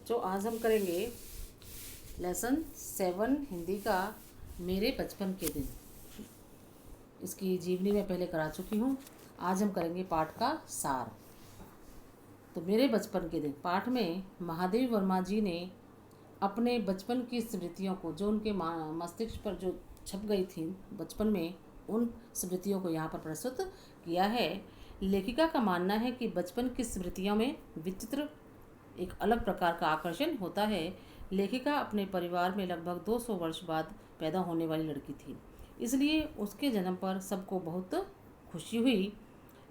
बच्चों, आज हम करेंगे लेसन 7 हिंदी का मेरे बचपन के दिन। इसकी जीवनी मैं पहले करा चुकी हूँ। आज हम करेंगे पाठ का सार। तो मेरे बचपन के दिन पाठ में महादेव वर्मा जी ने अपने बचपन की स्मृतियों को, जो उनके मस्तिष्क पर जो छप गई थी बचपन में, उन स्मृतियों को यहाँ पर प्रस्तुत किया है। लेखिका का मानना है कि बचपन की स्मृतियों में विचित्र एक अलग प्रकार का आकर्षण होता है। लेखिका अपने परिवार में लगभग 200 वर्ष बाद पैदा होने वाली लड़की थी, इसलिए उसके जन्म पर सबको बहुत खुशी हुई।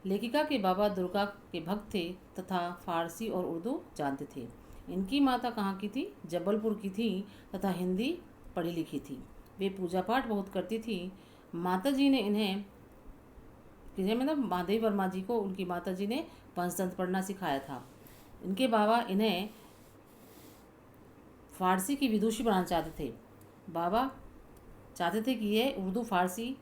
लेखिका के बाबा दुर्गा के भक्त थे तथा फारसी और उर्दू जानते थे। इनकी माता कहाँ की थी? जबलपुर की थी तथा हिंदी पढ़ी लिखी थी। वे पूजा पाठ बहुत करती थी। माता जी ने मतलब महादेव वर्मा जी को उनकी माता जी ने पंचतंत्र पढ़ना सिखाया था। इनके बाबा इन्हें फारसी की विदुषी बनाना चाहते थे। बाबा चाहते थे कि ये उर्दू फारसी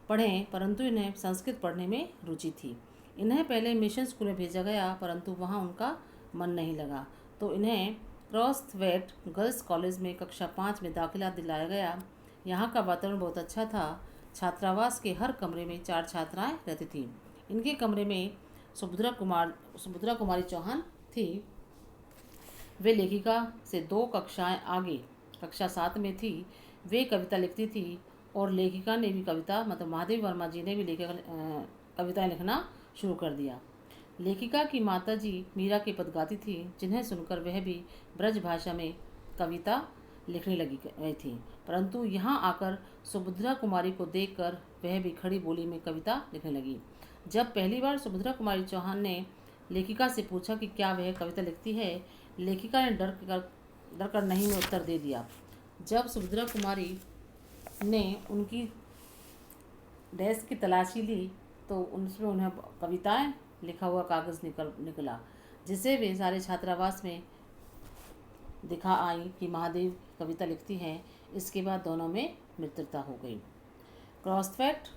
पढ़ें, परंतु इन्हें संस्कृत पढ़ने में रुचि थी। इन्हें पहले मिशन स्कूल में भेजा गया, परंतु वहाँ उनका मन नहीं लगा, तो इन्हें क्रॉसथवेट गर्ल्स कॉलेज में कक्षा 5 में दाखिला दिलाया गया। यहाँ का वातावरण बहुत अच्छा था। छात्रावास के हर कमरे में 4 छात्राएं रहती थीं। इनके कमरे में सुभद्रा कुमारी चौहान थी। वे लेखिका से 2 कक्षाएं आगे कक्षा 7 में थी। वे कविता लिखती थी और लेखिका ने भी मतलब महादेव वर्मा जी ने भी कविताएं लिखना शुरू कर दिया। लेखिका की माता जी मीरा के पद गाती थी, जिन्हें सुनकर वह भी ब्रज भाषा में कविता लिखने लगी गई थी। परंतु यहाँ आकर सुभद्रा कुमारी को देखकर वह भी खड़ी बोली में कविता लिखने लगी। जब पहली बार सुभद्रा कुमारी चौहान ने लेखिका से पूछा कि क्या वह कविता लिखती है, लेखिका ने डर कर नहीं में उत्तर दे दिया। जब सुभद्रा कुमारी ने उनकी डेस्क की तलाशी ली तो उसमें उन्हें कविताएं लिखा हुआ कागज़ निकला, जिसे वे सारे छात्रावास में दिखा आई कि महादेव कविता लिखती हैं। इसके बाद दोनों में मित्रता हो गई। क्रॉसफैक्ट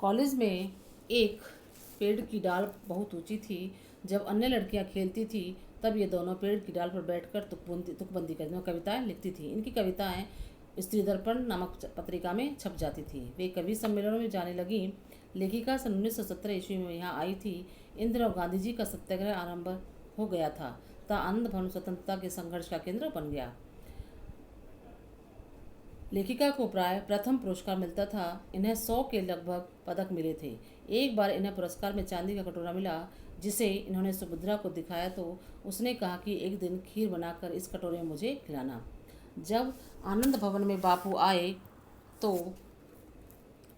कॉलेज में एक पेड़ की डाल बहुत ऊंची थी। जब अन्य लड़कियां खेलती थी तब ये दोनों पेड़ की डाल पर बैठकर तुकबंदी करती कविताएं लिखती थी। इनकी कविताएं स्त्री दर्पण नामक पत्रिका में छप जाती थी। वे कवि सम्मेलनों में जाने लगी। लेखिका सन 1917 ईस्वी में यहाँ आई थी। इन दिनों गांधी जी का सत्याग्रह आरंभ हो गया था तथा आनंद भवन स्वतंत्रता के संघर्ष का केंद्र बन गया। लेखिका को प्राय प्रथम पुरस्कार मिलता था। इन्हें 100 के लगभग पदक मिले थे। एक बार इन्हें पुरस्कार में चांदी का कटोरा मिला, जिसे इन्होंने सुभद्रा को दिखाया तो उसने कहा कि एक दिन खीर बनाकर इस कटोरे में मुझे खिलाना। जब आनंद भवन में बापू आए तो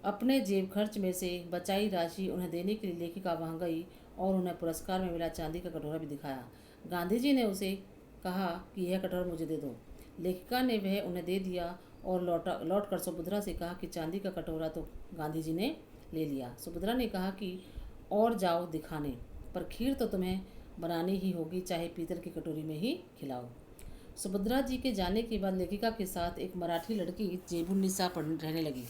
अपने जेब खर्च में से बचाई राशि उन्हें देने के लिए लेखिका वहाँ गई और उन्हें पुरस्कार में मिला चांदी का कटोरा भी दिखाया। गांधी जी ने उसे कहा कि यह कटोरा मुझे दे दो। लेखिका ने वह उन्हें दे दिया और लौट कर सुभद्रा से कहा कि चांदी का कटोरा तो गांधी जी ने ले लिया। सुभद्रा ने कहा कि और जाओ दिखाने, पर खीर तो तुम्हें बनानी ही होगी, चाहे पीतल की कटोरी में ही खिलाओ। सुभद्रा जी के जाने के बाद लेखिका के साथ एक मराठी लड़की जेबुन्निसा रहने लगी।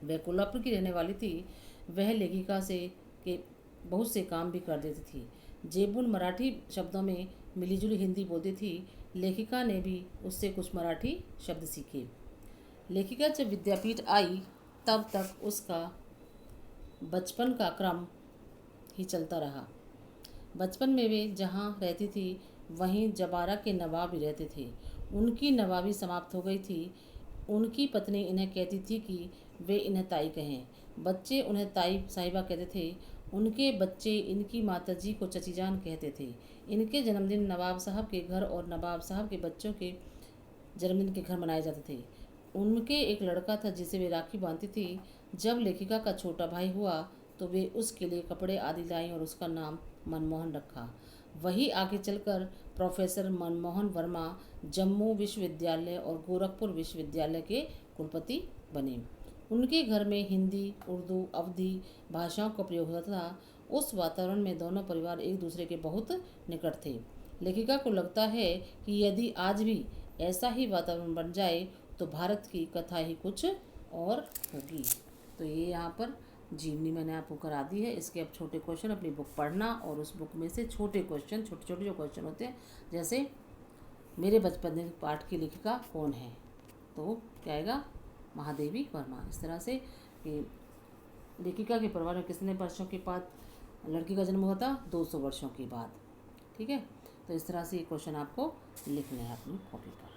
वह कोल्हापुर की रहने वाली थी। वह लेखिका से के बहुत से काम भी कर देती थी। जेबुन मराठी शब्दों में मिलीजुली हिंदी बोलती थी। लेखिका ने भी उससे कुछ मराठी शब्द सीखे। लेखिका जब विद्यापीठ आई तब तक उसका बचपन का क्रम ही चलता रहा। बचपन में वे जहाँ रहती थी वहीं जबारा के नवाब भी रहते थे। उनकी नवाबी समाप्त हो गई थी। उनकी पत्नी इन्हें कहती थी कि वे इन्हें ताई कहें। बच्चे उन्हें ताई साहिबा कहते थे। उनके बच्चे इनकी माताजी को चची जान कहते थे। इनके जन्मदिन नवाब साहब के घर और नवाब साहब के बच्चों के जन्मदिन के घर मनाए जाते थे। उनके एक लड़का था जिसे वे राखी बांधती थी। जब लेखिका का छोटा भाई हुआ तो वे उसके लिए कपड़े आदि लाई और उसका नाम मनमोहन रखा। वही आगे चलकर प्रोफेसर मनमोहन वर्मा जम्मू विश्वविद्यालय और गोरखपुर विश्वविद्यालय के कुलपति बने। उनके घर में हिंदी, उर्दू, अवधी भाषाओं का प्रयोग होता था। उस वातावरण में दोनों परिवार एक दूसरे के बहुत निकट थे। लेखिका को लगता है कि यदि आज भी ऐसा ही वातावरण बन जाए तो भारत की कथा ही कुछ और होगी। तो ये यहाँ पर जीवनी मैंने आपको करा दी है। इसके अब छोटे क्वेश्चन अपनी बुक पढ़ना और उस बुक में से छोटे क्वेश्चन, छोटे छोटे जो क्वेश्चन होते हैं, जैसे मेरे बचपन के पाठ की लेखिका कौन है, तो क्या आएगा, महादेवी वर्मा। इस तरह से कि लेखिका के परिवार में कितने वर्षों के बाद लड़की का जन्म हुआ था, 200 वर्षों के बाद। ठीक है, तो इस तरह से ये क्वेश्चन आपको लिखने हैं अपनी कॉपी पर।